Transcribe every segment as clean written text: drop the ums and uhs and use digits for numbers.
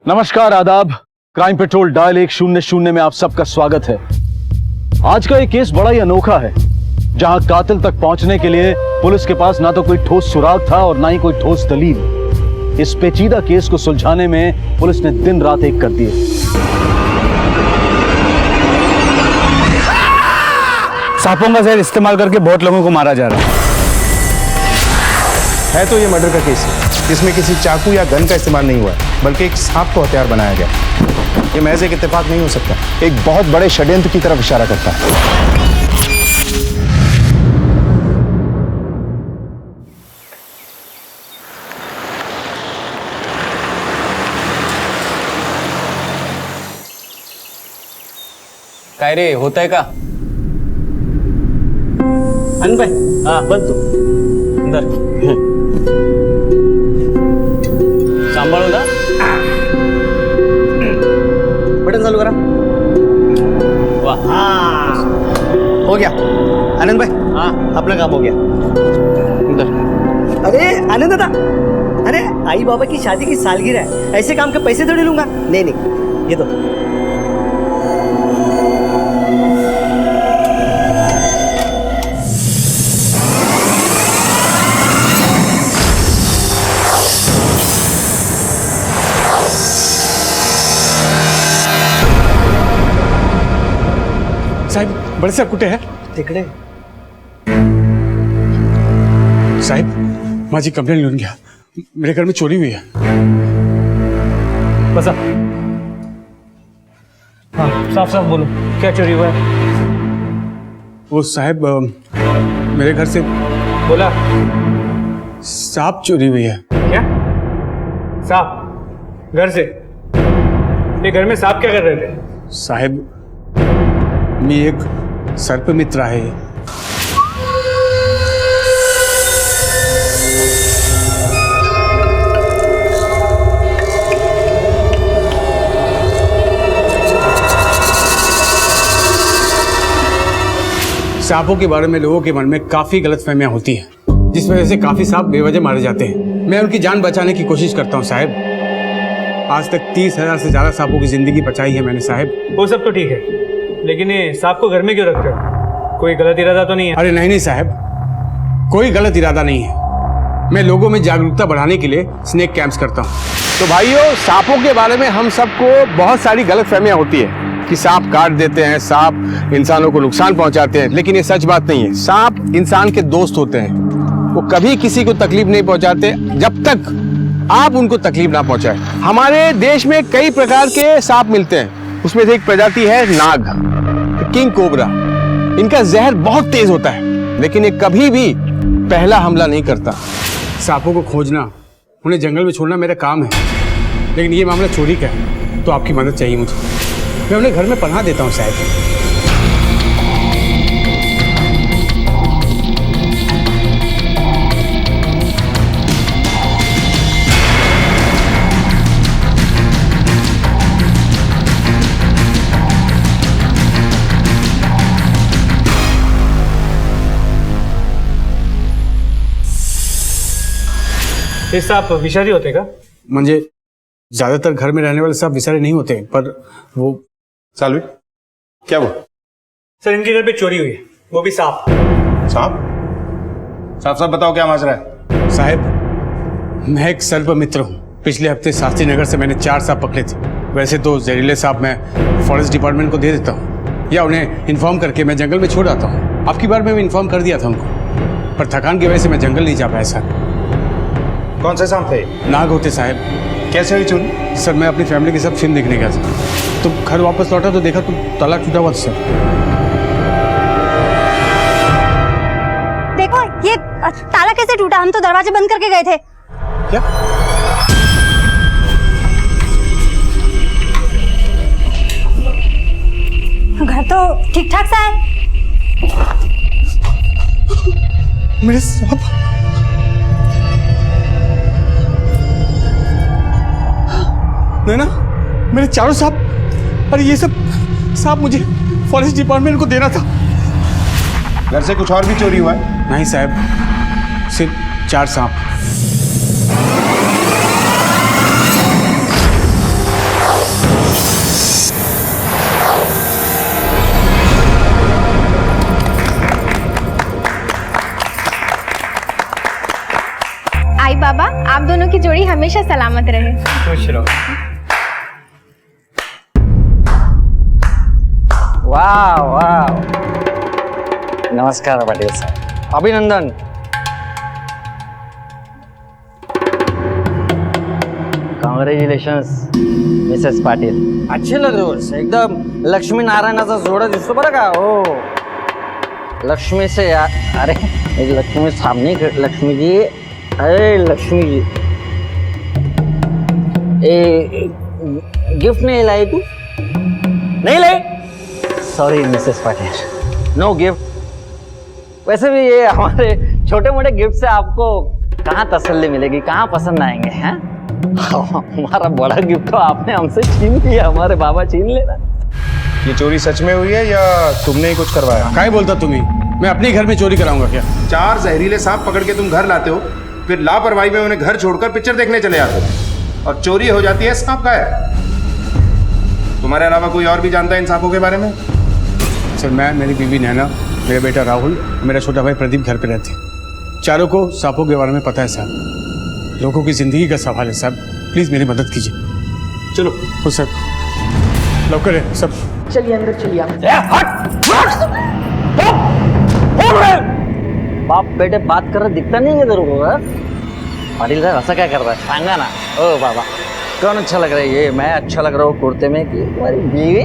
नमस्कार, आदाब। Crime petrol dial 100 में आप सबका स्वागत है। आज का ये केस बड़ा ही अनोखा है, जहां कातिल तक पहुंचने के लिए पुलिस के पास ना तो कोई ठोस सुराग था और ना ही कोई ठोस दलील। इस पेचीदा केस को सुलझाने में पुलिस ने दिन रात एक कर दिए। सांपों का जहर इस्तेमाल करके बहुत लोगों को मारा जा रहा है तो ये मर्डर का केस है। इसमें किसी चाकू या गन का इस्तेमाल नहीं हुआ है, बल्कि एक सांप को हथियार बनाया गया। ये महज एक इत्तेफाक नहीं हो सकता, एक बहुत बड़े षड्यंत्र की तरफ इशारा करता है। काय रे, होत आहे का? आनंद भाई, हाँ बस तू अंदर सांभाळू ना। बटन चालू करा। वाह, हो गया आनंद भाई। हाँ, अपना काम हो गया। अंदर। अरे आनंद दादा, अरे आई बाबा की शादी की सालगिरह है, ऐसे काम के पैसे थोड़ी लूंगा। नहीं नहीं, ये तो साहेब, बड़े साहब कुठे है? तिकडे साहेब, माझी कंप्लेंट लिहून घ्या। मेरे घर में चोरी हुई है। बसा। हाँ, साफ साफ बोलो, क्या चोरी हुआ है? वो साहब, मेरे घर से बोला। सांप चोरी हुई है। क्या? सांप घर से? ये घर में सांप क्या कर रहे थे? साहेब, मी एक सर्प मित्र आहे। सांपों के बारे में लोगों के मन में काफी गलतफहमियां होती हैं, जिस वजह से काफी सांप बेवजह मारे जाते हैं। मैं उनकी जान बचाने की कोशिश करता हूं साहब। आज तक 30,000 से ज्यादा सांपों की जिंदगी बचाई है मैंने साहब। वो सब तो ठीक है, लेकिन ये सांप को घर में क्यों रखते हो? कोई गलत इरादा तो नहीं है? अरे नहीं नहीं साहब, कोई गलत इरादा नहीं है। मैं लोगों में जागरूकता बढ़ाने के लिए स्नेक कैंप्स करता हूँ। तो भाइयों, सांपों के बारे में हम सबको बहुत सारी गलतफहमियां होती है कि सांप काट देते हैं, सांप इंसानों को नुकसान पहुंचाते हैं, लेकिन ये सच बात नहीं है। सांप इंसान के दोस्त होते हैं, वो कभी किसी को तकलीफ नहीं पहुंचाते जब तक आप उनको तकलीफ ना पहुंचाए। हमारे देश में कई प्रकार के सांप मिलते हैं, उसमें से एक प्रजाति है नाग, किंग कोबरा। इनका जहर बहुत तेज होता है, लेकिन ये कभी भी पहला हमला नहीं करता। सांपों को खोजना, उन्हें जंगल में छोड़ना मेरा काम है, लेकिन ये मामला चोरी का है, तो आपकी मदद चाहिए मुझे। मैं उन्हें घर में पनाह देता हूँ साहब। ये सांप विषारी होते का? म्हणजे ज्यादातर घर में रहने वाले सांप विषारी नहीं होते, पर वो सालवी, क्या वो सर, इनके घर पे चोरी हुई है, वो भी सांप। सांप? साफ साफ बताओ क्या माजरा है। साहब, मैं एक सर्प मित्र हूँ। पिछले हफ्ते शास्त्री नगर से मैंने 4 सांप पकड़े थे। वैसे तो जहरीले सांप मैं फॉरेस्ट डिपार्टमेंट को दे देता हूँ, या उन्हें इन्फॉर्म करके मैं जंगल में छोड़ आता हूँ। आपकी बार में इन्फॉर्म कर दिया था उनको, पर थकान की वजह से मैं जंगल नहीं जा पाया सर। कौन से सांप थे? नाग होते साहब। कैसे हुई चोरी? सर, मैं अपनी फैमिली के साथ फिल्म देखने गया था, तो घर वापस लौटा तो देखा तो ताला टूटा हुआ था सर। देखो, ये ताला कैसे टूटा? हम तो दरवाजे बंद करके गए थे। क्या? घर तो ठीक ठाक सा है। मेरे सांप, नैना, मेरे चारों सांप। अरे ये सब सांप मुझे फॉरेस्ट डिपार्टमेंट को देना था। घर से कुछ और भी चोरी हुआ है? नहीं साहब, सिर्फ 4 सांप। आपकी जोड़ी हमेशा सलामत रहे। खुश रहो। वाह वाह, नमस्कार पाटिल साहब, अभिनंदन। कॉंग्रॅच्युलेशन्स मिसेस पाटील, अच्छे लग रहे हो, एकदम लक्ष्मी नारायणाचा जोडा दिसतो बरं का। हो लक्ष्मी से यार, अरे लक्ष्मी सामने, लक्ष्मी जी, अरे लक्ष्मी जी, गिफ्ट नहीं लाई तू? नहीं लाई? Sorry Mrs Patil, no gift. वैसे भी ये हमारे छोटे मोटे गिफ्ट से आपको कहाँ तसल्ली मिलेगी, कहाँ पसंद आएंगे हैं? हमारा बड़ा गिफ्ट तो आपने हमसे छीन लिया, हमारे बाबा छीन लेना। ये चोरी सच में हुई है या तुमने ही कुछ करवाया? क्या बोलता तुम्ही? मैं अपने घर में चोरी कराऊंगा क्या? 4 जहरीले सांप पकड़ के तुम घर लाते हो, फिर लापरवाही में उन्हें घर छोड़कर पिक्चर देखने चले जाते हो, और चोरी हो जाती है, सांप गायब। तुम्हारे अलावा कोई और भी जानता है इन सांपों के बारे में? सर मैं, मेरी बीवी नैना, मेरा बेटा राहुल, मेरा छोटा भाई प्रदीप घर पे रहते हैं। चारों को सांपों के बारे में पता है साहब। लोगों की जिंदगी का सवाल है साहब, प्लीज मेरी मदद कीजिए। चलो हो सर, लौकर है सब। चलिए अंदर चलिए बाप बेटे बात कर रहे, दिखता नहीं है तेरे को? पाटिल साहब ऐसा क्या कर रहा है, सांगा ना। ओ बाबा, कौन अच्छा लग रहा है? ये मैं अच्छा लग रहा हूँ कुर्ते में कि तुम्हारी बीवी?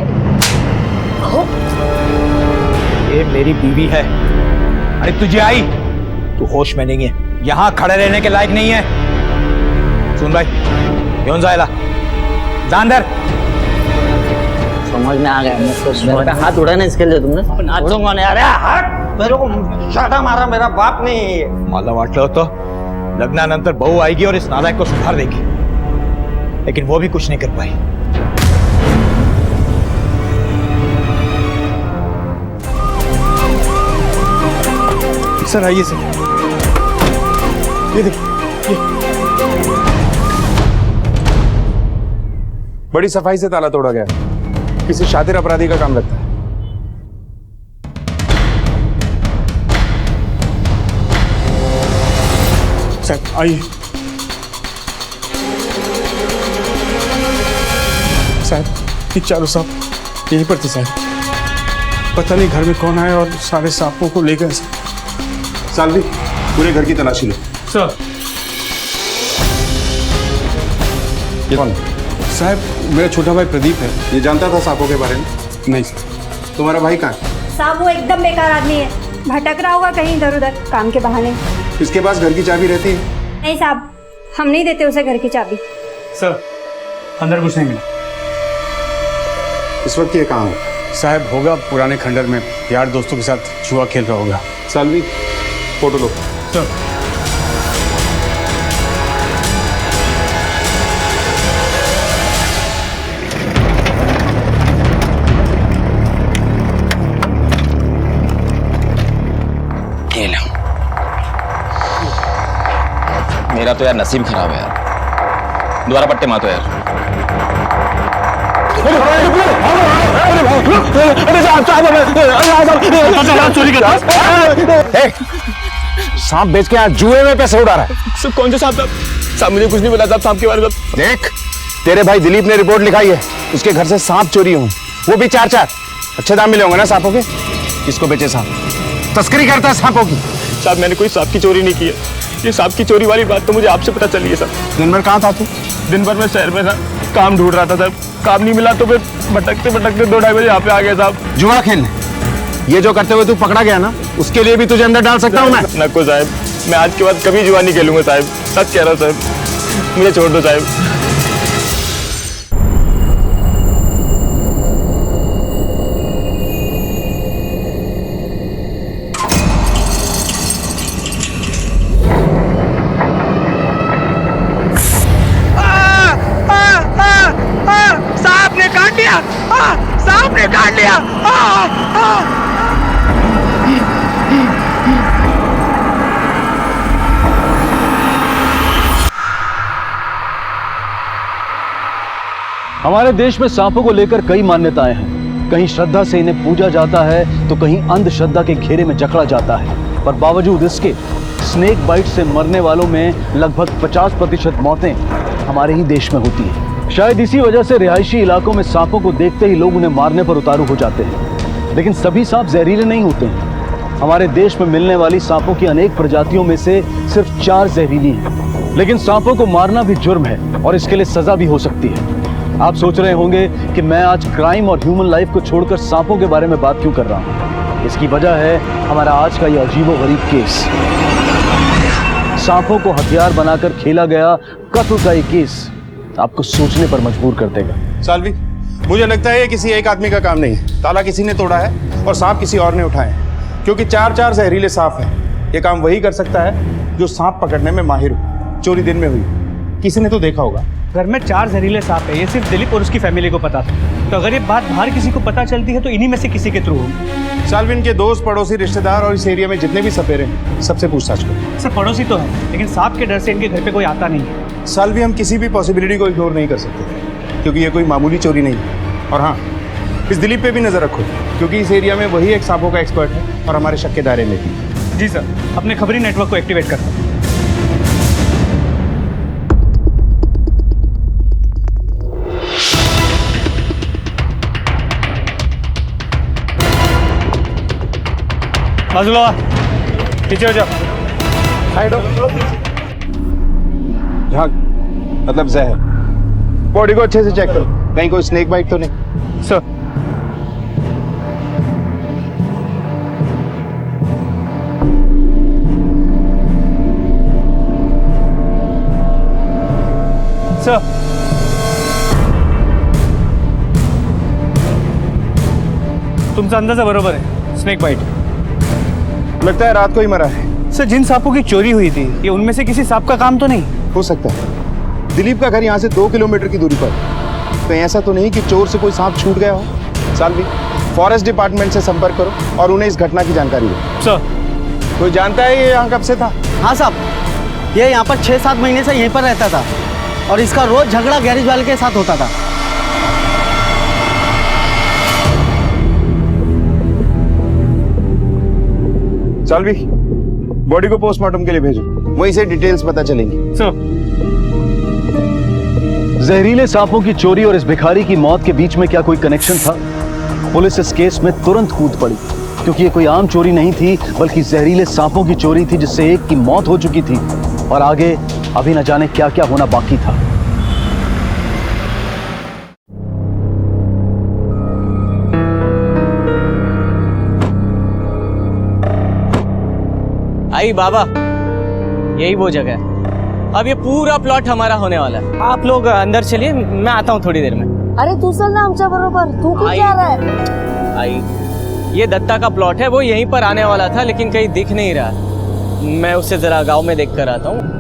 ये मेरी बीवी है। अरे तुझे आई, तू होश में नहीं है, यहाँ खड़े रहने के लायक नहीं है। सुन भाई, क्यों जायला जा अंदर। समझ में आ गया मेरे पे हाथ उड़ाना इसके लिए तुमने? उड़ूंगा नहीं। अरे हाथ, मेरे को शाटा मारा मेरा बाप ने। मला वाटलं होतं लग्नानंतर बहू आएगी और इस नालायक को सुधार देगी, लेकिन वो भी कुछ नहीं कर पाई। सर आइए सर, ये देखिए, बड़ी सफाई से ताला तोड़ा गया, किसी शातिर अपराधी का काम लगता है। सर आइए। साहब ये चारों सांप यहीं पर थे साहब, पता नहीं घर में कौन आया और सारे सांपों को ले गए सर। सालवी, पूरे घर की तलाशी लो। सर ये कौन? साहब मेरा छोटा भाई प्रदीप है। ये जानता था सांपों के बारे में? नहीं सर। तुम्हारा भाई कहाँ है? साहब वो एकदम बेकार आदमी है, भटक रहा होगा कहीं इधर उधर काम के बहाने। इसके पास घर की चाबी रहती है? नहीं साहब, हम नहीं देते उसे घर की चाबी। सर अंदर कुछ नहीं मिला। इस वक्त ये कहाँ है? साहब होगा पुराने खंडर में, यार दोस्तों के साथ जुआ खेल रहा होगा। सालवी, फोटो लो। सर मेरा तो यार नसीब खराब है यार, दोबारा पट्टे मातो यार। सांप बेच के यहाँ जुए में पैसे उड़ा रहा है। कौन से सांप? साहब मुझे कुछ नहीं पता सांप के बारे में। देख, तेरे भाई दिलीप ने रिपोर्ट लिखाई है, उसके घर से सांप चोरी हुए, वो भी 4-4। अच्छे दाम मिले होंगे ना सांपों के? किसको बेचे सांप? तस्करी करता है सांपों की। साहब मैंने कोई सांप की चोरी नहीं की है, ये सांप की चोरी वाली बात तो मुझे आपसे पता चली है सर। दिन भर कहाँ था तू? दिन भर मैं शहर में था, काम ढूंढ रहा था सर, काम नहीं मिला तो फिर भटकते भटकते 2-2:30 बजे यहाँ पे आ गया साहब। जुआ खेलने? ये जो करते हुए तू पकड़ा गया ना, उसके लिए भी तुझे अंदर डाल सकता हूँ मैं? नको साहब, मैं आज के बाद कभी जुआ नहीं खेलूंगा साहब, सच कह रहा हूँ साहब, मुझे छोड़ दो साहब। सांप ने काट लिया, सांप ने काट लिया। हमारे देश में सांपों को लेकर कई मान्यताएं हैं। कहीं श्रद्धा से इन्हें पूजा जाता है तो कहीं अंधश्रद्धा के घेरे में जकड़ा जाता है। पर बावजूद इसके स्नेक बाइट से मरने वालों में लगभग 50% मौतें हमारे ही देश में होती हैं। शायद इसी वजह से रिहायशी इलाकों में सांपों को देखते ही लोग उन्हें मारने पर उतारू हो जाते हैं। लेकिन सभी सांप जहरीले नहीं होते हैं। हमारे देश में मिलने वाली सांपों की अनेक प्रजातियों में से सिर्फ 4 जहरीली हैं। लेकिन सांपों को मारना भी जुर्म है और इसके लिए सजा भी हो सकती है। आप सोच रहे होंगे कि मैं आज क्राइम और ह्यूमन लाइफ को छोड़कर सांपों के बारे में बात क्यों कर रहा हूं। इसकी वजह है हमारा आज का यह अजीबोगरीब केस। सांपों को हथियार बनाकर खेला गया कत्ल का ये केस आपको सोचने पर मजबूर कर देगा। साल्वी, मुझे लगता है ये किसी एक आदमी का काम नहीं है। ताला किसी ने तोड़ा है और सांप किसी और ने उठाए हैं, क्योंकि 4 जहरीले सांप हैं। ये काम वही कर सकता है जो सांप पकड़ने में माहिर हो। चोरी दिन में हुई, किसी ने तो देखा होगा। घर में 4 जहरीले सांप है, ये सिर्फ दिलीप और उसकी फैमिली को पता था। तो अगर ये बात बाहर किसी को पता चलती है तो इन्हीं में से किसी के थ्रू होगी। साल्विन के दोस्त, पड़ोसी, रिश्तेदार और इस एरिया में जितने भी सपेरे हैं, सबसे पूछताछ करो। सर पड़ोसी तो है, लेकिन सांप के डर से इनके घर पे कोई आता नहीं है। साल्वी, हम किसी भी पॉसिबिलिटी को इग्नोर नहीं कर सकते, क्योंकि ये कोई मामूली चोरी नहीं है। और हाँ, इस दिलीप पे भी नजर रखो, क्योंकि इस एरिया में वही एक सांपों का एक्सपर्ट है और हमारे शक के दायरे में भी। जी सर, अपने खबरी नेटवर्क को एक्टिवेट करता हूं। बाजू लो, पीछे हो जाओ। साइड हो। झाग, मतलब जहर। बॉडी को अच्छे से चेक करो, कहीं कोई स्नेक बाइट तो नहीं। सर, सर, तुमचा अंदाजा बरोबर है, स्नेक बाइट। लगता है रात को ही मरा है। सर, जिन सांपों की चोरी हुई थी, ये उनमें से किसी सांप का काम तो नहीं? हो सकता है। दिलीप का घर यहाँ से 2 किलोमीटर की दूरी पर। कहीं ऐसा तो नहीं कि चोर से कोई सांप छूट गया हो। साल्वी, फॉरेस्ट डिपार्टमेंट से संपर्क करो और उन्हें इस घटना की जानकारी दो। सर, कोई जानता है ये यहाँ कब से था? हाँ साहब, ये यहाँ पर 6-7 महीने से यहीं पर रहता था और इसका रोज झगड़ा गैरेज वाले के साथ होता था। साल्वी, बॉडी को पोस्टमार्टम के लिए भेजो, वहीं से डिटेल्स पता चलेंगी। सर, जहरीले सांपों की चोरी और इस भिखारी की मौत के बीच में क्या कोई कनेक्शन था? पुलिस इस केस में तुरंत कूद पड़ी, क्योंकि ये कोई आम चोरी नहीं थी, बल्कि जहरीले सांपों की चोरी थी, जिससे एक की मौत हो चुकी थी और आगे अभी न जाने क्या क्या होना बाकी था। आई बाबा, यही वो जगह है। अब ये पूरा प्लॉट हमारा होने वाला है। आप लोग अंदर चलिए, मैं आता हूँ थोड़ी देर में। अरे तू चल ना आमच्या बरोबर, तू क्यों जा रहा है? आई, ये दत्ता का प्लॉट है, वो यहीं पर आने वाला था, लेकिन कहीं दिख नहीं रहा। मैं उसे जरा गांव में देख कर आता हूँ।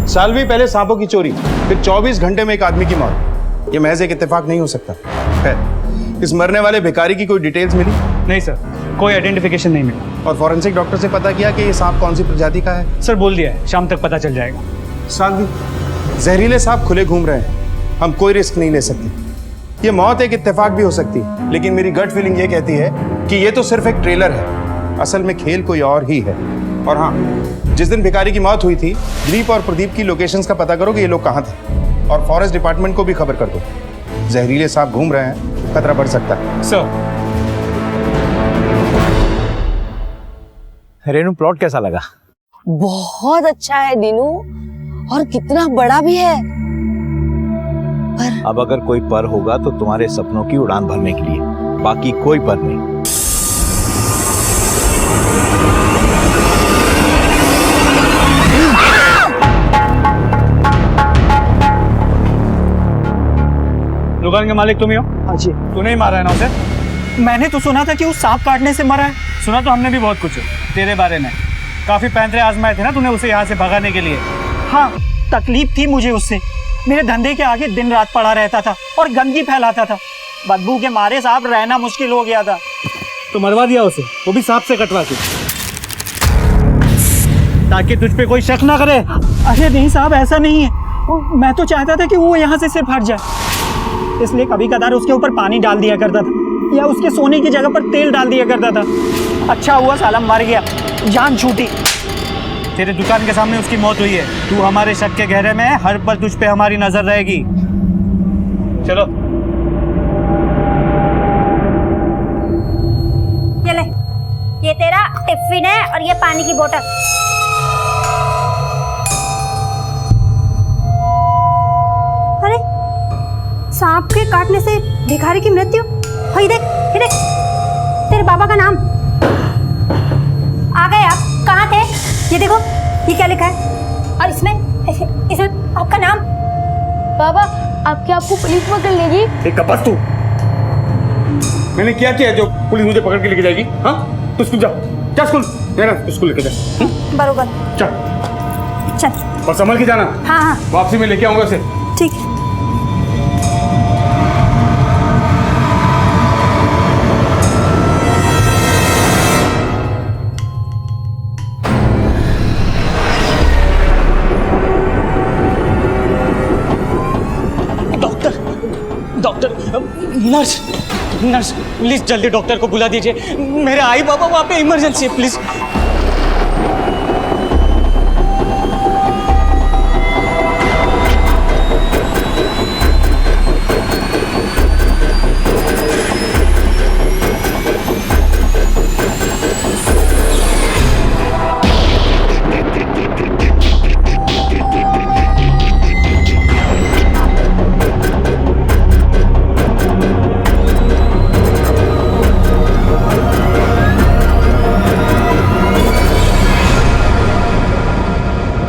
साल्वी, पहले सांपों की चोरी, फिर 24 घंटे में एक आदमी की मौत। ये महज एक इत्तेफाक नहीं हो सकता। खैर, इस मरने वाले भिखारी की कोई डिटेल्स मिली? नहीं सर, कोई आइडेंटिफिकेशन नहीं मिला। और फॉरेंसिक डॉक्टर से पता किया कि ये सांप कौन सी प्रजाति का है? सर, बोल दिया है, शाम तक पता चल जाएगा। साल्वी, जहरीले सांप खुले घूम रहे हैं, हम कोई रिस्क नहीं ले सकते। ये मौत एक इत्तेफाक भी हो सकती है, लेकिन मेरी गट फीलिंग ये कहती है कि ये तो सिर्फ एक ट्रेलर है, असल में खेल कोई और ही है। और हाँ, जिस दिन भिखारी की मौत हुई थी, दिलीप और प्रदीप की लोकेशंस का पता करो कि ये लोग कहाँ थे, और फॉरेस्ट डिपार्टमेंट को भी खबर कर दो। जहरीले सांप घूम रहे हैं, खतरा बढ़ सकता है। सर, रेनू, प्लॉट कैसा लगा? बहुत अच्छा है दीनू, और कितना बड़ा भी है। पर अब अगर कोई पर होगा तो तुम्हारे सपनों की उड़ान भरने के लिए, बाकी कोई पर नहीं। दुकान के मालिक तुम ही हो? हाँ जी। तूने ही मारा है ना उसे? मैंने तो सुना था कि वो सांप काटने से मरा है। सुना तो हमने भी बहुत कुछ तेरे बारे में। काफी पैंतरे आजमाए थे ना तूने उसे यहाँ से भगाने के लिए। हाँ, तकलीफ थी मुझे उससे। मेरे धंधे के आगे दिन रात पड़ा रहता था और गंदगी फैलाता था। बदबू के मारे साहब रहना मुश्किल हो गया था। तो मरवा दिया उसे, वो भी सांप से कटवा के, ताकि तुझ पे कोई शक ना करे। अरे नहीं साहब, ऐसा नहीं है। मैं तो चाहता था कि वो यहाँ से सिर्फ हट जाए। इसलिए कभी कदार उसके ऊपर पानी डाल दिया करता था या उसके सोने की जगह पर तेल डाल दिया करता था। अच्छा हुआ साला मर गया, जान छूटी। तेरे दुकान के सामने उसकी मौत हुई है। तू हमारे शक के घेरे में है, हर पल तुझ पे हमारी नजर रहेगी। चलो। ये ले, ये तेरा टिफिन है और ये पानी की बोतल। अरे सांप के काटने से भिखारी की मृत्यु। हाँ, ये देख तेरे बाबा का नाम। आ गए आप, कहाँ थे? ये देखो, ये क्या लिखा है और इसमें आपका नाम। बाबा आपको पुलिस पकड़ लेगी? एक बस तू, मैंने क्या किया जो पुलिस मुझे पकड़ के लेके जाएगी? हाँ, तू स्कूल जा स्कूल, मेरा स्कूल लेके जा। बरोबर, चल और संभल के जाना। हाँ, वापसी में लेके आऊंगा उसे। ठीक है। नर्स नर्स प्लीज जल्दी डॉक्टर को बुला दीजिए। मेरे आई बाबा वहाँ पे इमरजेंसी है, प्लीज।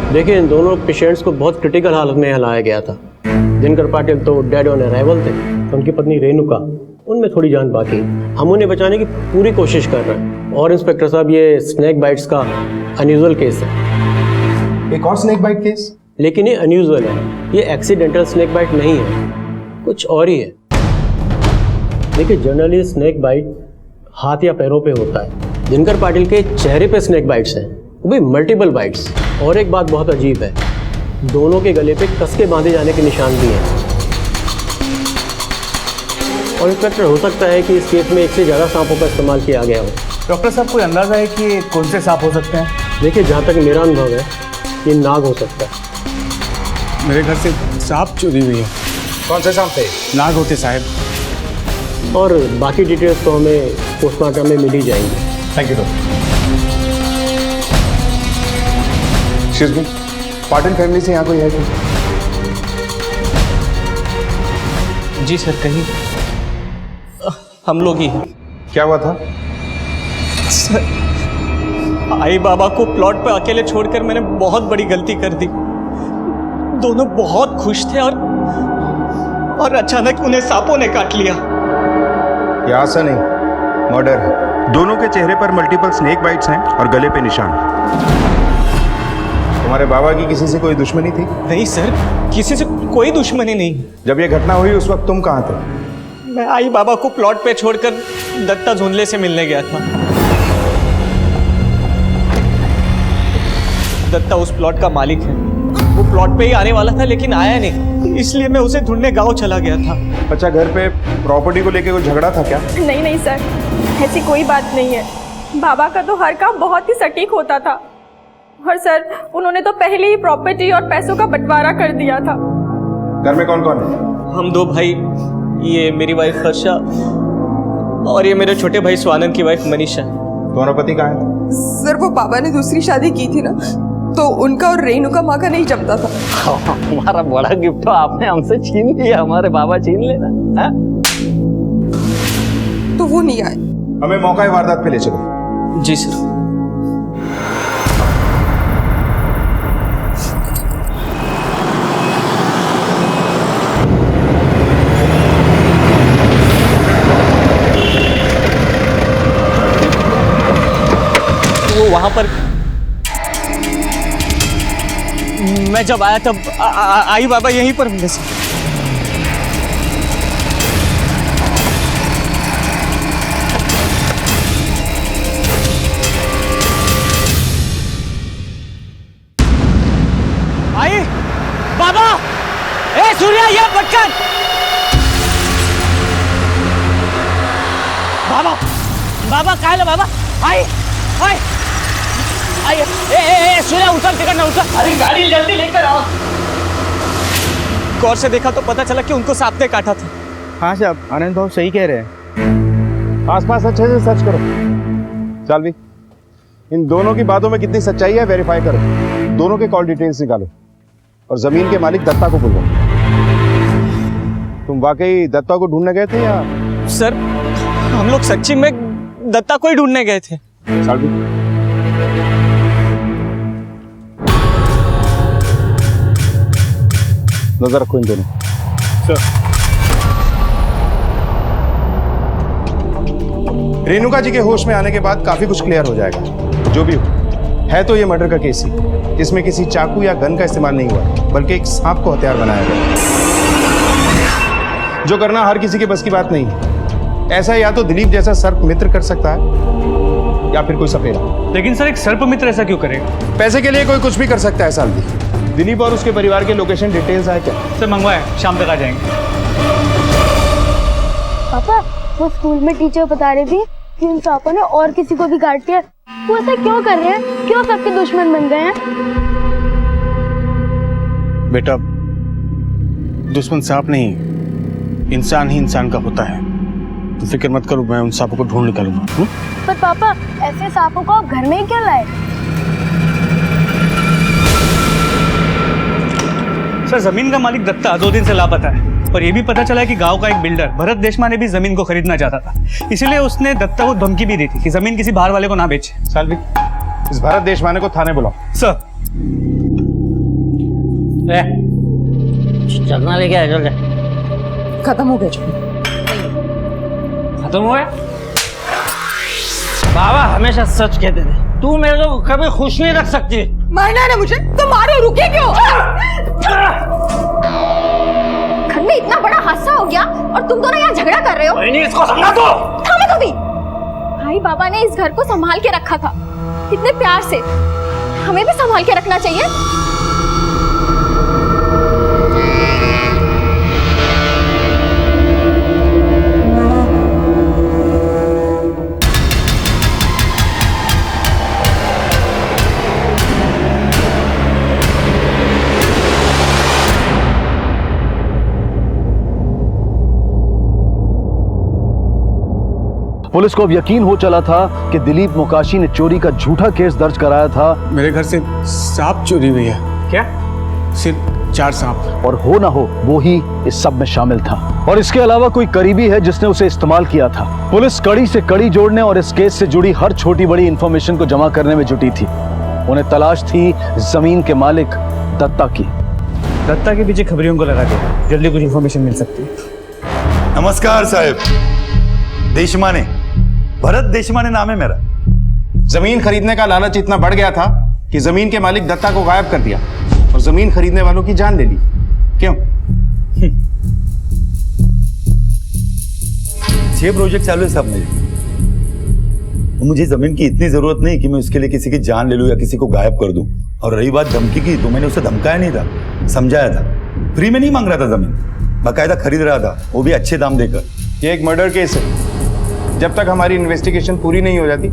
देखिए, इन दोनों पेशेंट्स को बहुत क्रिटिकल हालत में यहाँ लाया गया था। दिनकर पाटिल तो डेड ऑन अराइवल थे, उनकी पत्नी रेणुका, उनमें थोड़ी जान बाकी। हम उन्हें बचाने की पूरी कोशिश कर रहे हैं। और इंस्पेक्टर साहब, ये स्नेक बाइट्स का अनयूजुअल केस है। एक और स्नेक बाइट केस? लेकिन ये अनयूजुअल है, ये एक्सीडेंटल स्नेक बाइट नहीं है, कुछ और ही है। देखिए, जनरली स्नेक बाइट हाथ या पैरों पे होता है। दिनकर पाटिल के चेहरे पे स्नेक बाइट्स हैं, वो भी मल्टीपल बाइट्स। और एक बात बहुत अजीब है, दोनों के गले पे कस के बांधे जाने के निशान भी हैं। और इंस्पेक्टर, हो सकता है कि इस केस में एक से ज़्यादा सांपों का इस्तेमाल किया गया हो। डॉक्टर साहब, कोई अंदाजा है कि कौन से सांप हो सकते हैं? देखिए, जहाँ तक मेरा अनुभव है, ये नाग हो सकता है। मेरे घर से सांप चोरी हुई है। कौन से सांप थे? नाग होते साहब। और बाकी डिटेल्स तो हमें पोस्टमार्टम में मिल ही जाएंगी। Thank you doctor. Excuse me, Patil family से यहाँ कोई है क्या? जी सर, कहीं हम लोग ही। क्या हुआ था? सर, आई बाबा को प्लॉट पे अकेले छोड़कर मैंने बहुत बड़ी गलती कर दी। दोनों बहुत खुश थे और अचानक उन्हें सांपों ने काट लिया। ये आशा नहीं, मर्डर है। दोनों के चेहरे पर मल्टीपल स्नेक बाइट्स हैं और गले पे निशान। तुम्हारे बाबा की किसी से कोई दुश्मनी थी? नहीं सर, किसी से कोई दुश्मनी नहीं। जब ये घटना हुई उस वक्त तुम कहाँ थे? मैं आई बाबा को प्लॉट पे छोड़कर दत्ता झुंझले से मिलने गया था। दत्ता उस प्लॉट का मालिक है। वो प्लॉट पे ही आने वाला था लेकिन आया नहीं, इसलिए मैं उसे ढूंढने गांव चला गया था। अच्छा, घर पे प्रॉपर्टी को लेके कोई झगड़ा था क्या? नहीं सर, ऐसी कोई बात नहीं है। बाबा का तो हर काम बहुत ही सटीक होता था। और सर, उन्होंने तो पहले ही प्रॉपर्टी और पैसों का बंटवारा कर दिया था। घर में कौन कौन है? हम दो भाई, ये मेरी वाइफ हर्षा और ये मेरे छोटे भाई स्वानंद की वाइफ मनीषा। तुम्हारा पति कहाँ है? सर, वो बाबा ने दूसरी शादी की थी ना, तो उनका और रेणुका माँ का नहीं जमता था। हमारा बड़ा गिफ्ट तो आपने हमसे छीन लिया, हमारे बाबा छीन लेना है? तो वो नहीं आए। हमें मौका वारदात पे ले चलो। जी सर। वो वहां पर मैं जब आया तब आई बाबा यहीं पर मिले सर। आई बाबा, ए सूर्या, ये बटकन बाबा बाबा काय बाबा आई आई आई ए सूर्या उतर टिकट ना उतर। अरे गाड़ी जल्दी लेकर आओ। गौर से देखा तो पता चला कि उनको सांप ने काटा था। हाँ साहब, आनंद भाव सही कह रहे हैं। आसपास अच्छे से सर्च करो। सालवी, इन दोनों की बातों में कितनी सच्चाई है वेरीफाई करो। दोनों के कॉल डिटेल्स निकालो और जमीन के मालिक दत्ता को बुलवाओ। तुम वाकई दत्ता को ढूंढने गए थे या? सर हम लोग सच्ची में दत्ता को ही ढूंढने गए थे। सालवी, नजर रखो इन दोनों। रेणुका जी के होश में आने के बाद काफी कुछ क्लियर हो जाएगा। जो भी हो, है तो ये मर्डर का केस ही, जिसमें किसी चाकू या गन का इस्तेमाल नहीं हुआ, बल्कि एक सांप को हथियार बनाया गया, जो करना हर किसी के बस की बात नहीं है। ऐसा या तो दिलीप जैसा सर्प मित्र कर सकता है या फिर कोई सपेरा। लेकिन सर एक सर्प मित्र ऐसा क्यों करेगा? पैसे के लिए कोई कुछ भी कर सकता है सालवी। दिलीप और उसके परिवार के लोकेशन डिटेल्स आए क्या? सर मंगवाए, शाम तक आ जाएंगे। पापा, वो स्कूल में टीचर बता रही थी कि उन सांपों ने और किसी को भी काट दिया। वो ऐसा क्यों कर रहे हैं? क्यों सबके दुश्मन बन गए हैं? बेटा, दुश्मन सांप नहीं, इंसान ही इंसान का होता है। तो फिक्र मत करो, मैं उन सांपों को ढूंढ निकालूंगा। पर पापा, ऐसे सांपों को आप घर में ही क्यों लाए? सर जमीन का मालिक दत्ता 2 दिन से लापता है और ये भी पता चला है कि गांव का एक बिल्डर भरत देशमा ने भी जमीन को खरीदना चाहता था। इसीलिए उसने दत्ता को धमकी भी दी थी कि जमीन किसी बाहर वाले को ना बेचे। सालवी, इस भरत देशमाने को थाने बुलाओ। सर चलना लेके आए, जल्दी। खत्म हो गया। खत्म हो गया? बाबा हमेशा सच कहते थे, तू मेरे को कभी खुश नहीं रख सकती। मारना है ना मुझे तो मारो, रुके क्यों? घर में इतना बड़ा हादसा हो गया और तुम दोनों यहाँ झगड़ा कर रहे हो। नहीं, इसको समझा दो। थामे तो भी। भाई बाबा ने इस घर को संभाल के रखा था कितने प्यार से, हमें भी संभाल के रखना चाहिए। पुलिस को अब यकीन हो चला था कि दिलीप मोकाशी ने चोरी का झूठा केस दर्ज कराया था। मेरे घर से सांप चोरी हुई है। क्या? सिर्फ 4 सांप। और हो ना हो वो ही इस सब में शामिल था। और इसके अलावा कोई करीबी है जिसने उसे इस्तेमाल किया था। पुलिस कड़ी से कड़ी जोड़ने और इस केस से जुड़ी हर छोटी बड़ी इंफॉर्मेशन को जमा करने में जुटी थी। उन्हें तलाश थी जमीन के मालिक दत्ता की। दत्ता के पीछे खबरियों को लगा दिया, जल्दी कुछ इंफॉर्मेशन मिल सकती है। नमस्कार साहब। देशमाने, भरत देशमाने नाम है मेरा। जमीन खरीदने का लालच इतना बढ़ गया था कि जमीन के मालिक दत्ता को गायब कर दिया और जमीन खरीदने वालों की जान ले ली। क्यों? 6 प्रोजेक्ट चालू है साहब मेरे। मुझे जमीन की इतनी जरूरत नहीं कि मैं उसके लिए किसी की जान ले लूं या किसी को गायब कर दूं। और रही बात धमकी की, तो मैंने उसे धमकाया नहीं था, समझाया था। फ्री में नहीं मांग रहा था जमीन, बाकायदा खरीद रहा था, वो भी अच्छे दाम देकर। ये एक मर्डर केस है। जब तक हमारी इन्वेस्टिगेशन पूरी नहीं हो जाती,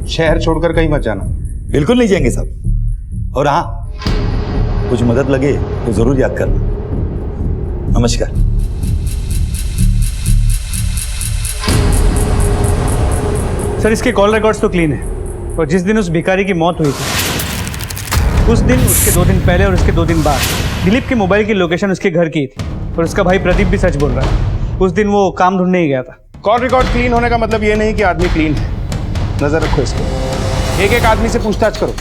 शहर छोड़कर कहीं मत जाना। बिल्कुल नहीं जाएंगे साहब। और हाँ, कुछ मदद लगे तो जरूर याद करना। नमस्कार। सर इसके कॉल रिकॉर्ड्स तो क्लीन है और जिस दिन उस भिखारी की मौत हुई थी उस दिन, उसके 2 दिन पहले और उसके 2 दिन बाद दिलीप के मोबाइल की लोकेशन उसके घर की थी और उसका भाई प्रदीप भी सच बोल रहा है। उस दिन वो काम ढूंढने ही गया था। कॉल रिकॉर्ड क्लीन होने का मतलब ये नहीं कि आदमी क्लीन है। नजर रखो इसको। एक एक आदमी से पूछताछ करो,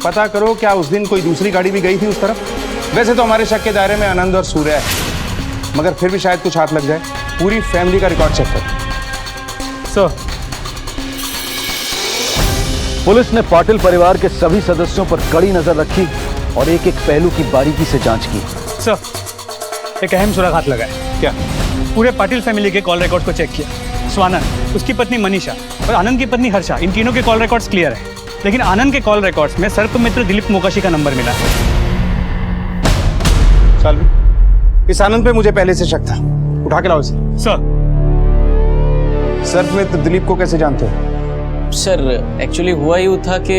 पता करो क्या उस दिन कोई दूसरी गाड़ी भी गई थी उस तरफ। वैसे तो हमारे शक के दायरे में आनंद और सूर्य है, मगर फिर भी शायद कुछ हाथ लग जाए। पूरी फैमिली का रिकॉर्ड चेक करो। सर पुलिस ने पाटिल परिवार के सभी सदस्यों पर कड़ी नजर रखी और एक एक पहलू की बारीकी से जांच की। सर एक अहम सुराग हाथ लगा है। क्या? पूरे पाटिल फैमिली के कॉल रिकॉर्ड को चेक किया। स्वानंद, उसकी पत्नी मनीषा और आनंद की पत्नी हर्षा, इन तीनों के कॉल रिकॉर्ड्स क्लियर है। लेकिन आनंद के कॉल रिकॉर्ड्स में सर्प मित्र दिलीप मोकाशी का नंबर मिला है। सालवी, इस आनंद पे मुझे पहले से शक था। उठा के लाओ इसे। सर सर्फ में तो दिलीप को कैसे जानते हो? सर एक्चुअली हुआ यूँ था कि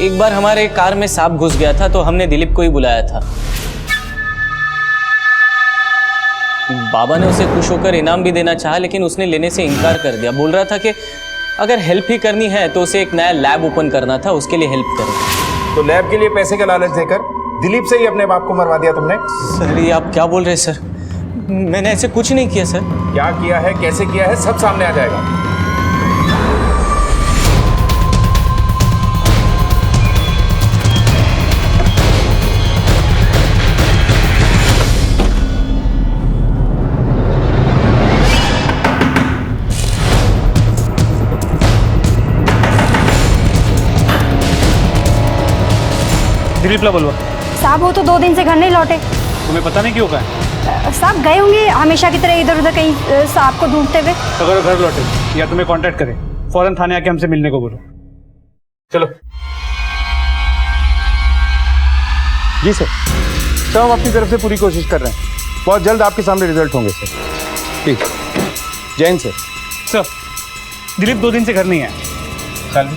एक बार हमारे कार में सांप घुस गया था, तो हमने दिलीप को ही बुलाया था। बाबा ने उसे खुश होकर इनाम भी देना चाहा, लेकिन उसने लेने से इनकार कर दिया। बोल रहा था कि अगर हेल्प ही करनी है तो उसे एक नया लैब ओपन करना था, उसके लिए हेल्प करें। तो लैब के लिए पैसे का लालच देकर दिलीप से ही अपने बाप को मरवा दिया तुमने? सर ये आप क्या बोल रहे हैं सर? मैंने ऐसे कुछ नहीं किया सर। क्या किया है, कैसे किया है, सब सामने आ जाएगा। दिलीप ला बोलवा। साहब वो तो 2 दिन से घर नहीं लौटे। तुम्हें पता नहीं क्यों का है? साहब गए होंगे हमेशा की तरह इधर उधर कहीं सांप को ढूंढते हुए। अगर वो घर लौटे या तुम्हें कांटेक्ट करे, फौरन थाने आके हमसे मिलने को बोलो। चलो। जी सर, हम अपनी तरफ से पूरी कोशिश कर रहे हैं। बहुत जल्द आपके सामने रिजल्ट होंगे सर। ठीक, जय हिंद सर। सर दिलीप 2 दिन से घर नहीं आया। चल,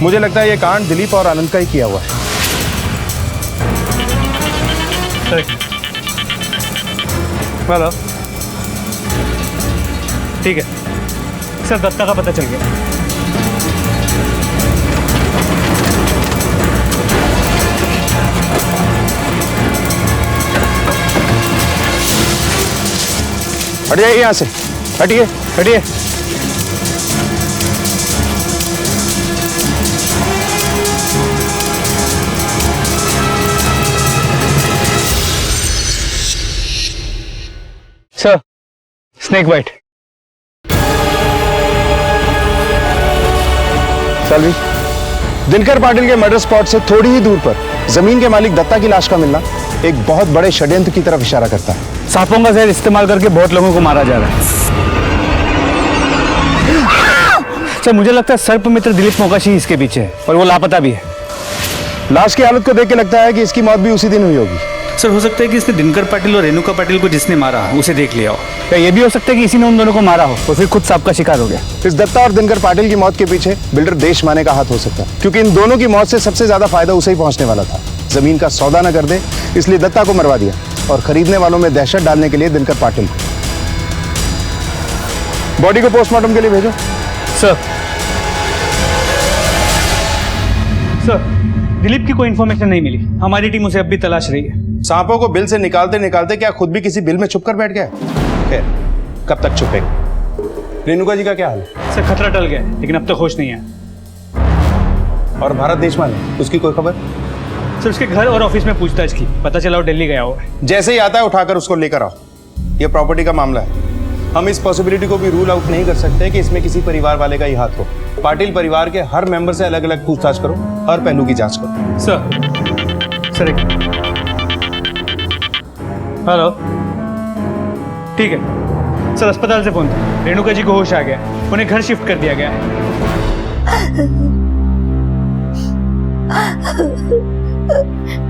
मुझे लगता है ये कांड दिलीप और आनंद का ही किया हुआ है। हेलो, ठीक है सर, दत्ता का पता चल गया। हट जाइए यहाँ से, हटिए हटिए। Sir snake bite. Salvi, Dinkar Patil के मर्डर स्पॉट से थोड़ी ही दूर पर जमीन के मालिक दत्ता की लाश का मिलना एक बहुत बड़े षड्यंत्र की तरफ इशारा करता है। सांपों का जहर इस्तेमाल करके बहुत लोगों को मारा जा रहा है। सर मुझे लगता है सर्प मित्र दिलीप मोकाशी इसके पीछे है और वो लापता भी है। लाश की हालत को देख के लगता है कि इसकी मौत भी उसी दिन हुई होगी। सर हो सकता है कि इसने दिनकर पाटिल और रेणुका पाटिल को जिसने मारा उसे देख लिया हो, या ये भी हो सकता है कि इसी ने उन दोनों को मारा हो और फिर खुद सांप का शिकार हो गया। इस दत्ता और दिनकर पाटिल की मौत के पीछे बिल्डर देश माने का हाथ हो सकता है, क्योंकि इन दोनों की मौत से सबसे ज्यादा फायदा उसे ही पहुंचने वाला था। जमीन का सौदा न कर दे इसलिए दत्ता को मरवा दिया और खरीदने वालों में दहशत डालने के लिए दिनकर पाटिल को। बॉडी को पोस्टमार्टम के लिए भेजो। सर दिलीप की कोई इंफॉर्मेशन नहीं मिली। हमारी टीम उसे अब भी तलाश रही है। सांपों को बिल से निकालते निकालते क्या खुद भी किसी बिल में छुप कर बैठ गया? खैर, कब तक छुपेगा? रेणुका जी का क्या हाल है? सर खतरा टल गया लेकिन अब तक होश नहीं है। और भारत देशमान, उसकी कोई खबर? सर उसके घर और ऑफिस में पूछताछ की, पता चला वो दिल्ली गया हुआ है। जैसे ही आता है उठाकर उसको लेकर आओ। ये प्रॉपर्टी का मामला है, हम इस पॉसिबिलिटी को भी रूल आउट नहीं कर सकते कि इसमें किसी परिवार वाले का ही हाथ हो। पाटिल परिवार के हर मेंबर से अलग अलग पूछताछ करो, हर पहलू की जांच करो। सर एक हेलो, ठीक है सर, अस्पताल से फोन था, रेणुका जी को होश आ गया, उन्हें घर शिफ्ट कर दिया गया है।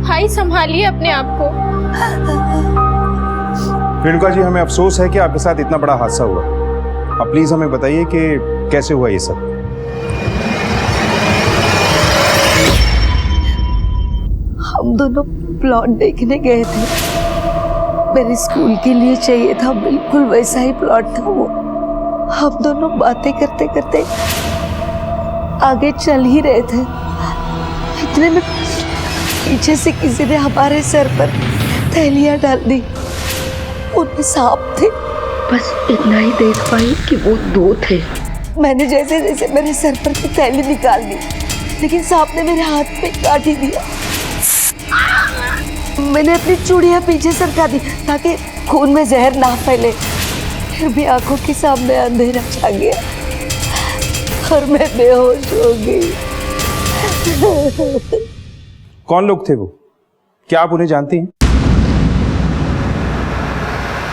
भाई संभालिए अपने आप को। रेणुका जी, हमें अफसोस है कि आपके साथ इतना बड़ा हादसा हुआ। अब प्लीज हमें बताइए कि कैसे हुआ ये सब। हम दोनों प्लॉट देखने गए थे, मेरे स्कूल के लिए चाहिए था, बिल्कुल वैसा ही प्लॉट था वो। हम दोनों बातें करते करते आगे चल ही रहे थे, इतने में पीछे से किसी ने हमारे सर पर थैलियां डाल दी। उनमें सांप थे, बस इतना ही देख पाई कि वो 2 थे। मैंने जैसे जैसे मेरे सर पर की थैली निकाल दी, लेकिन सांप ने मेरे हाथ में काट ही दिया। मैंने अपनी चूड़ियां पीछे सरका दी ताकि खून में जहर ना फैले, फिर भी आंखों के सामने अंधेरा छा गया और मैं बेहोश हो गई। कौन लोग थे वो? क्या आप उन्हें जानती हैं?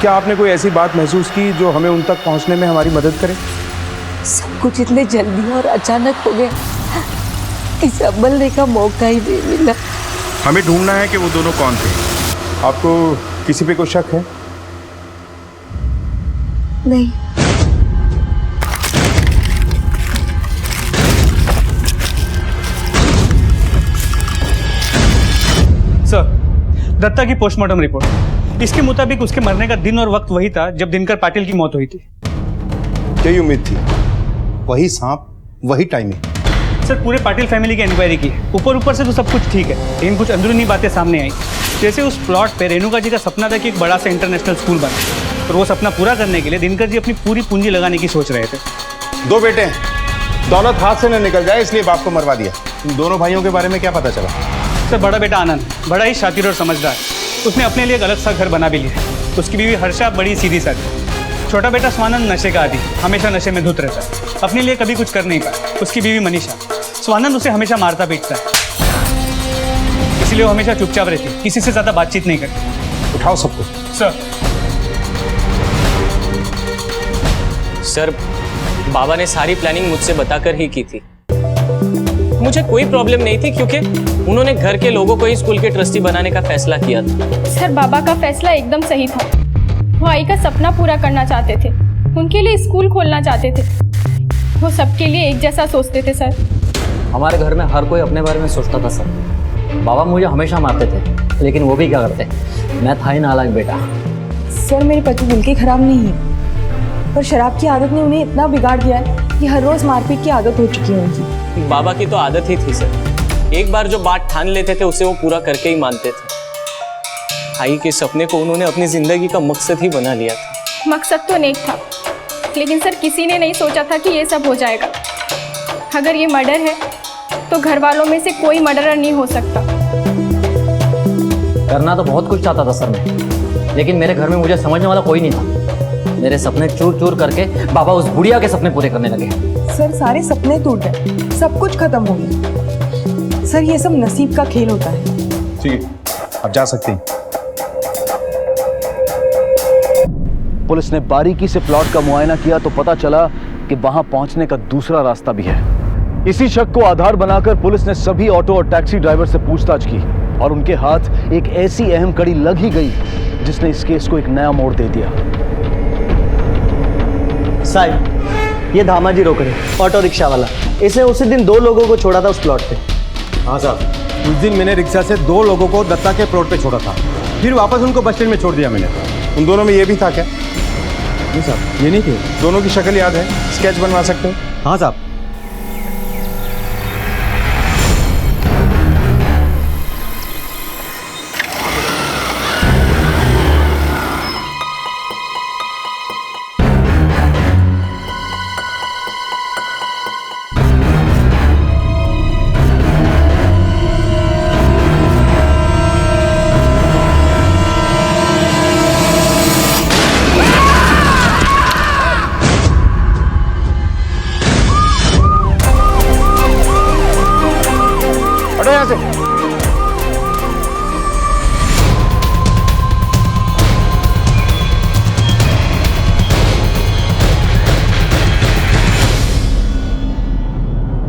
क्या आपने कोई ऐसी बात महसूस की जो हमें उन तक पहुंचने में हमारी मदद करे? सब कुछ इतने जल्दी और अचानक हो गया, इसे संभलने का मौका ही नहीं मिला। हमें ढूंढना है कि वो दोनों कौन थे। आपको किसी पे कोई शक है? नहीं। दत्ता की पोस्टमार्टम रिपोर्ट। इसके मुताबिक उसके मरने का दिन और वक्त वही था जब दिनकर पाटिल की मौत हुई थी। यही उम्मीद थी, वही सांप वही टाइमिंग। सर पूरे पाटिल फैमिली की इंक्वायरी की है। ऊपर से तो सब कुछ ठीक है, लेकिन कुछ अंदरूनी बातें सामने आई। जैसे उस प्लॉट पे रेणुका जी का सपना था कि एक बड़ा सा इंटरनेशनल स्कूल बने, और वो सपना पूरा करने के लिए दिनकर जी अपनी पूरी पूंजी लगाने की सोच रहे थे। 2 बेटे हैं, दौलत हाथ से न निकल जाए इसलिए बाप को मरवा दिया। इन दोनों भाइयों के बारे में क्या पता चला? सर बड़ा बेटा आनंद बड़ा ही शातिर और समझदार, उसने अपने लिए एक अलग सा घर बना भी लिया। उसकी बीवी हर्षा बड़ी सीधी सादी। छोटा बेटा स्वानंद नशे का आदी, हमेशा नशे में धुत रहता है, अपने लिए कभी कुछ कर नहीं पाया। उसकी बीवी मनीषा, स्वानंद उसे हमेशा मारता पीटता है, इसलिए वो हमेशा चुपचाप रहती है, किसी से ज्यादा बातचीत नहीं करती। उठाओ सबको। सर बाबा ने सारी प्लानिंग मुझसे बताकर ही की थी। मुझे कोई प्रॉब्लम नहीं थी क्योंकि उन्होंने घर के लोगों को ही स्कूल के ट्रस्टी बनाने का फैसला किया था। सर बाबा का फैसला एकदम सही था। वो आई का सपना पूरा करना चाहते थे, उनके लिए स्कूल खोलना चाहते थे। वो सबके लिए एक जैसा सोचते थे सर। हमारे घर में हर कोई अपने बारे में सोचता था सर। बाबा मुझे हमेशा मारते थे, लेकिन वो भी क्या करते, मैं था ही नालायक बेटा। सर मेरे पति दिल के खराब नहीं है, पर शराब की आदत ने उन्हें इतना बिगाड़ दिया है कि हर रोज मारपीट की आदत हो चुकी है उनकी। बाबा की तो आदत ही थी सर, एक बार जो बात ठान लेते थे उसे वो पूरा करके ही मानते थे। भाई के सपने को उन्होंने अपनी जिंदगी का मकसद ही बना लिया था। मकसद तो नेक था, लेकिन सर किसी ने नहीं सोचा था कि ये सब हो जाएगा। अगर ये मर्डर है तो घर वालों में से कोई मर्डरर नहीं हो सकता। करना तो बहुत कुछ चाहता था सर मैं, लेकिन मेरे घर में मुझे समझने वाला कोई नहीं था। मेरे सपने चूर चूर करके बाबा उस बुढ़िया के सपने पूरे करने लगे। सर सारे सपने टूट गए, सब कुछ खत्म हो गया। सर ये सब नसीब का खेल होता है। ठीक है, अब जा सकते हैं। पुलिस ने बारीकी से प्लॉट का मुआयना किया तो पता चला कि वहां पहुंचने का दूसरा रास्ता भी है। इसी शक को आधार बनाकर पुलिस ने सभी ऑटो और टैक्सी ड्राइवर से पूछताछ की और उनके हाथ एक ऐसी अहम कड़ी लग ही गई जिसने इस केस को एक नया मोड़ दे दिया। साहब ये धामाजी रोकड़े ऑटो रिक्शा वाला, इसने उसी दिन 2 लोगों को छोड़ा था उस प्लॉट पे। हाँ साहब, उस दिन मैंने रिक्शा से 2 लोगों को दत्ता के प्लॉट पे छोड़ा था, फिर वापस उनको बस स्टैंड में छोड़ दिया मैंने। उन दोनों में ये भी था क्या? नहीं साहब, ये नहीं थे। दोनों की शक्ल याद है? स्केच बनवा सकते हो? हाँ साहब।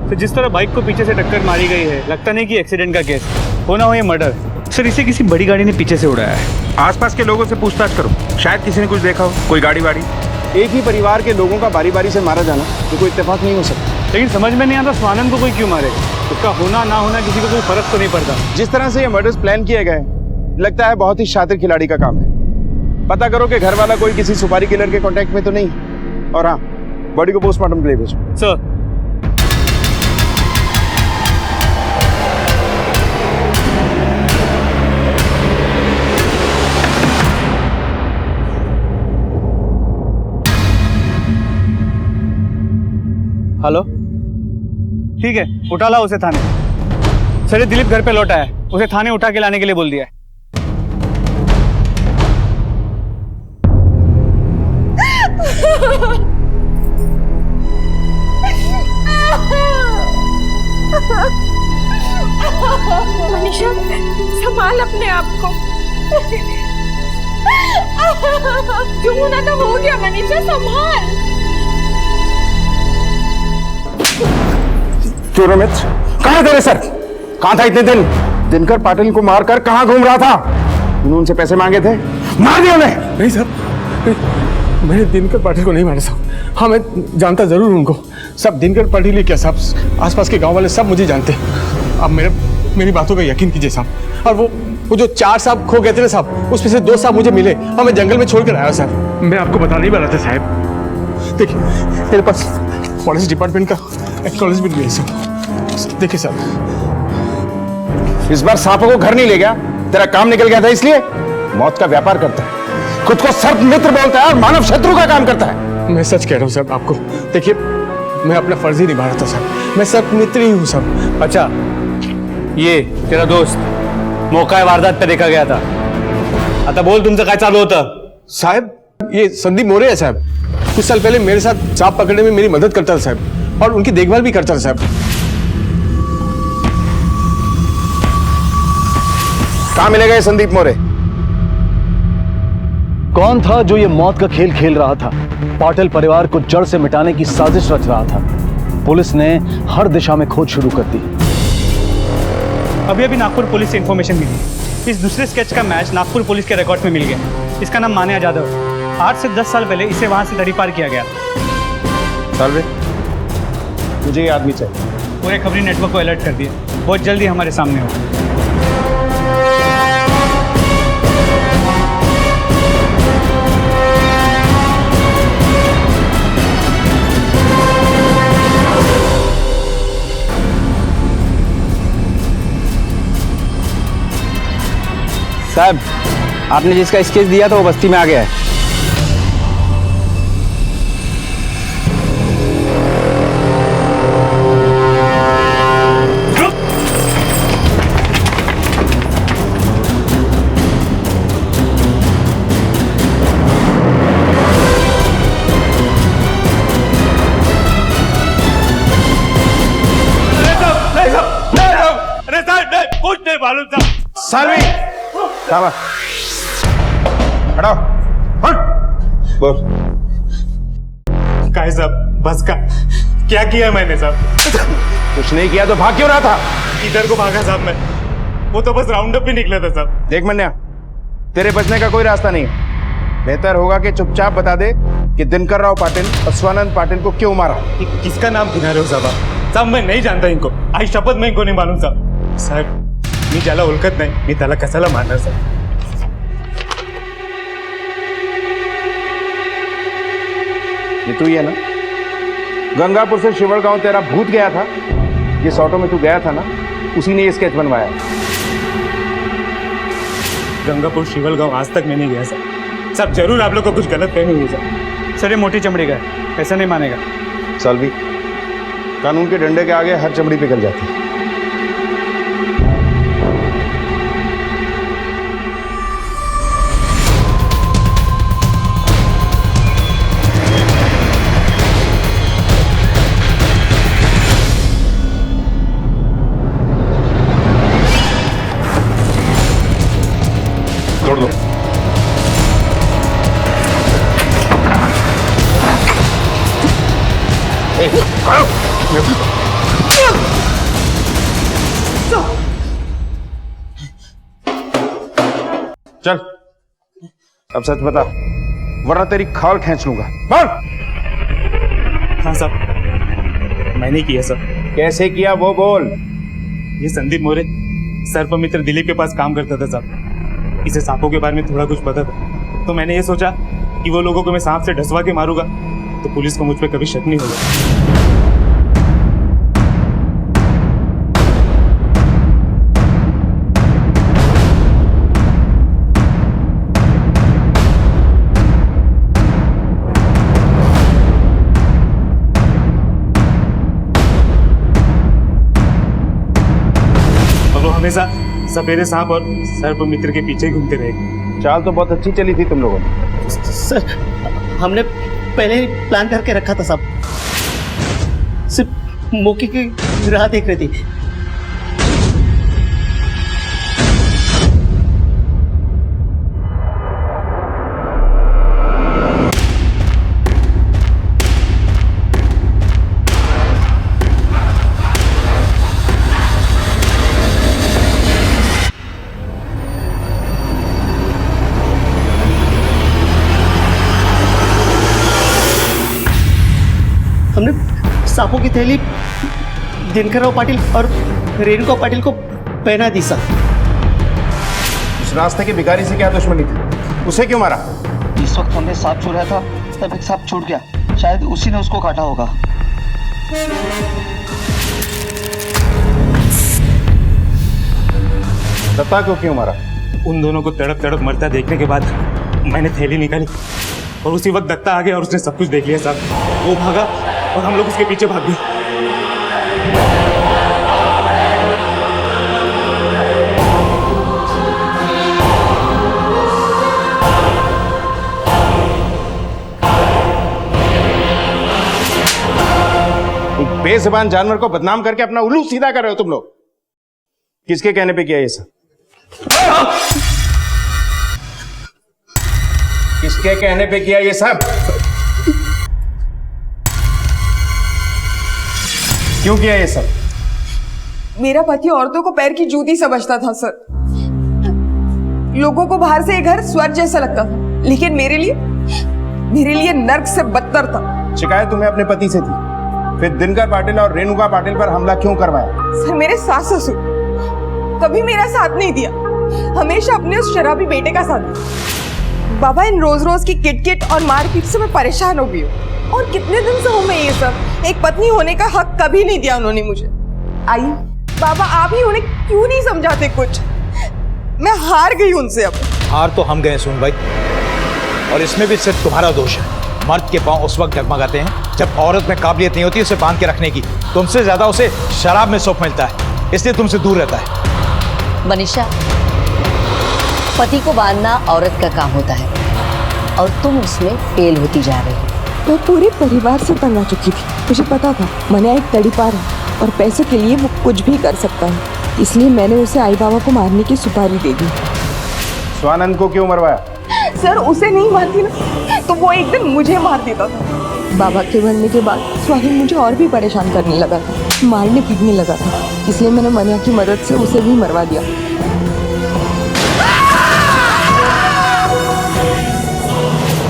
तो जिस तरह बाइक को पीछे से टक्कर मारी गई है, लगता नहीं कि एक्सीडेंट का केस होना हो, ये मर्डर। सर इसे किसी बड़ी गाड़ी ने पीछे से उड़ाया है। आसपास के लोगों से पूछताछ करो, शायद किसी ने कुछ देखा हो, कोई गाड़ी वाड़ी। एक ही परिवार के लोगों का बारी बारी से मारा जाना तो कोई इत्तेफाक नहीं हो सकता। लेकिन समझ में नहीं आता स्वानंद को कोई क्यों मारे। उसका होना ना होना किसी को कोई फर्क तो नहीं पड़ता। जिस तरह से ये मर्डर्स प्लान किए गए, लगता है बहुत ही शातिर खिलाड़ी का काम है। पता करो कि घर वाला कोई किसी सुपारी किलर के कांटेक्ट में तो नहीं। और हाँ, बॉडी को पोस्टमार्टम के लिए भेजो। सर हेलो, ठीक है, उठा ला उसे थाने। सर ये दिलीप घर पे लौटा है, उसे थाने उठा के लाने के लिए बोल दिया है। मनीषा संभाल अपने आप को। जो होना तो हो गया मनीषा, संभाल। चोरों में कहाँ तेरे सर? कहाँ था इतने दिन? दिनकर पाटिल को मारकर कहाँ घूम रहा था? तूने उनसे पैसे मांगे थे, मार दिया उन्हें। नहीं साहब, मैंने दिनकर पाटिल को नहीं मारा साहब। हाँ मैं जानता जरूर उनको, सब दिनकर पाटिल ही क्या साहब, आसपास के गांव वाले सब मुझे जानते हैं। अब मेरी बातों का यकीन कीजिए साहब। और वो जो 4 सांप खो गए थे ना साहब, उसमें से 2 सांप मुझे मिले और मैं जंगल में छोड़कर आया साहब। मैं आपको बता नहीं वाला था साहब। देखिए मेरे पास फॉरेस्ट डिपार्टमेंट का एक्नॉलेजमेंट भी है साहब। देखिए साहब, इस बार सांपों को घर नहीं ले गया, तेरा काम निकल गया था इसलिए। मौत का व्यापार करता है, खुद को सर्प मित्र बोलता है और मानव शत्रु का काम करता है। मैं सच कह रहा हूँ साहब आपको। देखिए मैं अपना फर्ज ही निभा रहा था साहब, मैं सर्प मित्र ही हूँ साहब। अच्छा, ये तेरा दोस्त मौका वारदात पे देखा गया था। आता बोल, तुमसे काय चालू होता? साहब ये संदीप मोरे है साहब। कुछ साल पहले मेरे साथ सांप पकड़ने में मेरी मदद करता था साहब, और उनकी देखभाल भी करता था साहब। कहाँ मिलेगा ये संदीप मोरे? कौन था जो ये मौत का खेल खेल रहा था? पाटिल परिवार को जड़ से मिटाने की साजिश रच रहा था। पुलिस ने हर दिशा में खोज शुरू कर दी। अभी नागपुर पुलिस से इंफॉर्मेशन मिली। इस दूसरे स्केच का मैच नागपुर पुलिस के रिकॉर्ड में मिल गया। इसका नाम मान्या जाधव। 8 से 10 साल पहले इसे वहां से तड़ी पार किया गया। सालवे, मुझे ये आदमी चाहिए। पूरे खबरी नेटवर्क को अलर्ट कर दिया, बहुत जल्दी हमारे सामने होगा। साहब आपने जिसका स्केच दिया था वो बस्ती में आ गया है। कुछ नहीं मालूम था। सालवी, शाबाश, हटाओ, हट। बोल। काय साहब, बस का क्या किया मैंने साहब? कुछ नहीं किया तो भाग क्यों रहा था? इधर को भागा साहब मैं, वो तो बस राउंड अप भी निकला था साहब। देख मन्या, तेरे बचने का कोई रास्ता नहीं है। बेहतर होगा कि चुपचाप बता दे कि दिनकर राव पाटिल और स्वानंद पाटिल को क्यों मारा। किसका नाम गिना रहे हो साहब? साहब मैं नहीं जानता इनको, आई शपथ मैं इनको नहीं मालूम साहब। साहब मी ज्याला ओळखत नाही, मी त्याला कशाला मारणार साहब? ये तू ही है ना? गंगापुर से शिवड़गांव तेरा भूत गया था, जिस ऑटो में तू गया था ना, उसी ने ये स्केच बनवाया। गंगापुर शिवलगांव आज तक मैं नहीं गया सर। सब जरूर आप लोग को कुछ गलत फहमी हुई सर। सर ये मोटी चमड़ी का है, ऐसा नहीं मानेगा। सालवी, कानून के डंडे के आगे हर चमड़ी पिघल जाती है। छोड़ दो। चल अब सच बता, वरना तेरी खाल खींच लूंगा। बोल। हाँ साहब, मैंने किया सर। कैसे किया वो बोल। ये संदीप मोरे सर्पमित्र दिलीप के पास काम करता था साहब। इसे सांपों के बारे में थोड़ा कुछ पता था, तो मैंने ये सोचा कि वो लोगों को मैं सांप से ढसवा के मारूंगा तो पुलिस को मुझ पर कभी शक नहीं होगा। हमेशा सपेरे सांप और सर्प मित्र के पीछे घूमते रहे। चाल तो बहुत अच्छी चली थी तुम लोगों ने। सर हमने पहले ही प्लान करके रखा था साहब, सिर्फ मौके की राह देख रही थी। हमने सांपों की थैली दिनकरराव पाटिल और रेणुका पाटिल को पहना दी सर। उस रास्ते के भिखारी से क्या दुश्मनी थी? उसे क्यों मारा? जिस वक्त हमने सांप छुड़ाया था तब एक सांप छूट गया, शायद उसी ने उसको काटा होगा। दत्ता को क्यों मारा? उन दोनों को तड़प तड़प मरता देखने के बाद मैंने थैली निकाली और उसी वक्त दत्ता आ गया और उसने सब कुछ देख लिया साहब। वो भागा और हम लोग उसके पीछे भाग गए। एक बेजुबान जानवर को बदनाम करके अपना उल्लू सीधा कर रहे हो तुम लोग। किसके कहने पे किया ये सब? किसके कहने पे किया ये सब? क्यों किया ये सब? मेरा पति औरतों को पैर की जूती समझता था सर। लोगों को बाहर से ये घर स्वर्ग जैसा लगता था, लेकिन मेरे लिए नर्क से बदतर था। शिकायत तुम्हें अपने पति से थी, फिर दिनकर पाटिल और रेणुका पाटिल पर हमला क्यों करवाया? सर मेरे सास ससुर कभी मेरा साथ नहीं दिया, हमेशा अपने उस शराबी बेटे का साथ दिया। बाबा इन रोज रोज की किटकिट और मारपीट से मैं परेशान हो गई हूँ, और कितने दिन से हूँ मैं ये सब। एक पत्नी होने का हक कभी नहीं दिया उन्होंने मुझे। आई बाबा, आप ही उन्हें क्यों नहीं समझाते कुछ? मैं हार गई उनसे। अब हार तो हम गए सुन भाई, और इसमें भी सिर्फ तुम्हारा दोष है। मर्द के पांव उस वक्त डगमगाते हैं जब औरत में काबिलियत नहीं होती उसे बांध के रखने की। तुमसे ज्यादा उसे शराब में सुख मिलता है, इसलिए तुमसे दूर रहता है। मनीषा, पति को बांधना औरत का काम होता है और तुम उसमें फेल होती जा रही हो। मैं पूरे परिवार से तंग आ चुकी थी। मुझे पता था मनिया एक तड़ीपार है और पैसे के लिए वो कुछ भी कर सकता है, इसलिए मैंने उसे आई बाबा को मारने की सुपारी दे दी। स्वानंद को क्यों मरवाया? सर उसे नहीं मारती ना तो वो एक दिन मुझे मार देता था। बाबा के मरने के बाद स्वाहिल मुझे और भी परेशान करने लगा था, मारने पीटने लगा था, इसलिए मैंने मनिया की मदद से उसे भी मरवा दिया।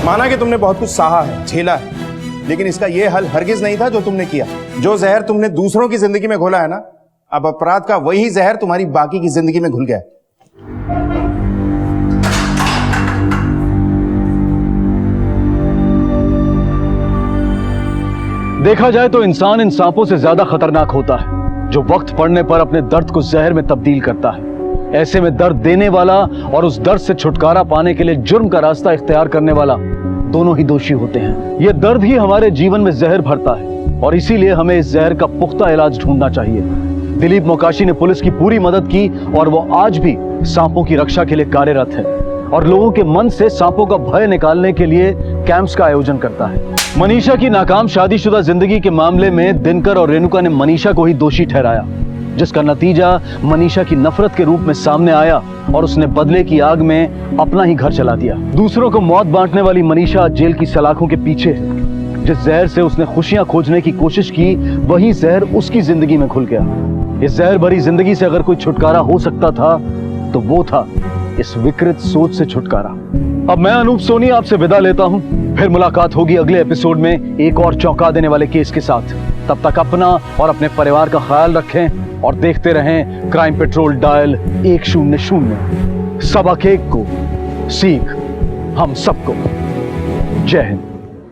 माना कि तुमने बहुत कुछ सहा है, झेला है, लेकिन इसका यह हल हरगिज नहीं था जो तुमने किया। जो जहर तुमने दूसरों की जिंदगी में घोला है ना, अब अपराध का वही जहर तुम्हारी बाकी की जिंदगी में घुल गया है। देखा जाए तो इंसान इन सांपों से ज्यादा खतरनाक होता है जो वक्त पड़ने पर अपने दर्द को जहर में तब्दील करता है। ऐसे में दर्द देने वाला और उस दर्द से छुटकारा पाने के लिए जुर्म का रास्ता इख्तियार करने वाला दोनों ही दोषी होते हैं। यह दर्द ही हमारे जीवन में जहर भरता है और इसीलिए हमें इस जहर का पुख्ता इलाज ढूंढना चाहिए। दिलीप मोकाशी ने पुलिस की पूरी मदद की और वो आज भी सांपों की रक्षा के लिए कार्यरत है और लोगों के मन से सांपों का भय निकालने के लिए कैंप्स का आयोजन करता है। मनीषा की नाकाम शादीशुदा जिंदगी के मामले में दिनकर और रेणुका ने मनीषा को ही दोषी ठहराया, जिसका नतीजा मनीषा की नफरत के रूप में सामने आया और उसने बदले की आग में अपना ही घर जला दिया। दूसरों को मौत बांटने वाली मनीषा जेल की सलाखों के पीछे है। जिस जहर से उसने खुशियां खोजने की कोशिश की, वही जहर उसकी जिंदगी में घुल गया। इस जहर भरी जिंदगी से अगर कोई छुटकारा हो सकता था तो वो था इस विकृत सोच से छुटकारा। अब मैं अनूप सोनी आपसे विदा लेता हूं, फिर मुलाकात होगी अगले एपिसोड में एक और चौंका देने वाले केस के साथ। तब तक अपना और अपने परिवार का ख्याल रखें और देखते रहें क्राइम पेट्रोल डायल 100। सबक एक को सीख हम सबको। जय हिंद।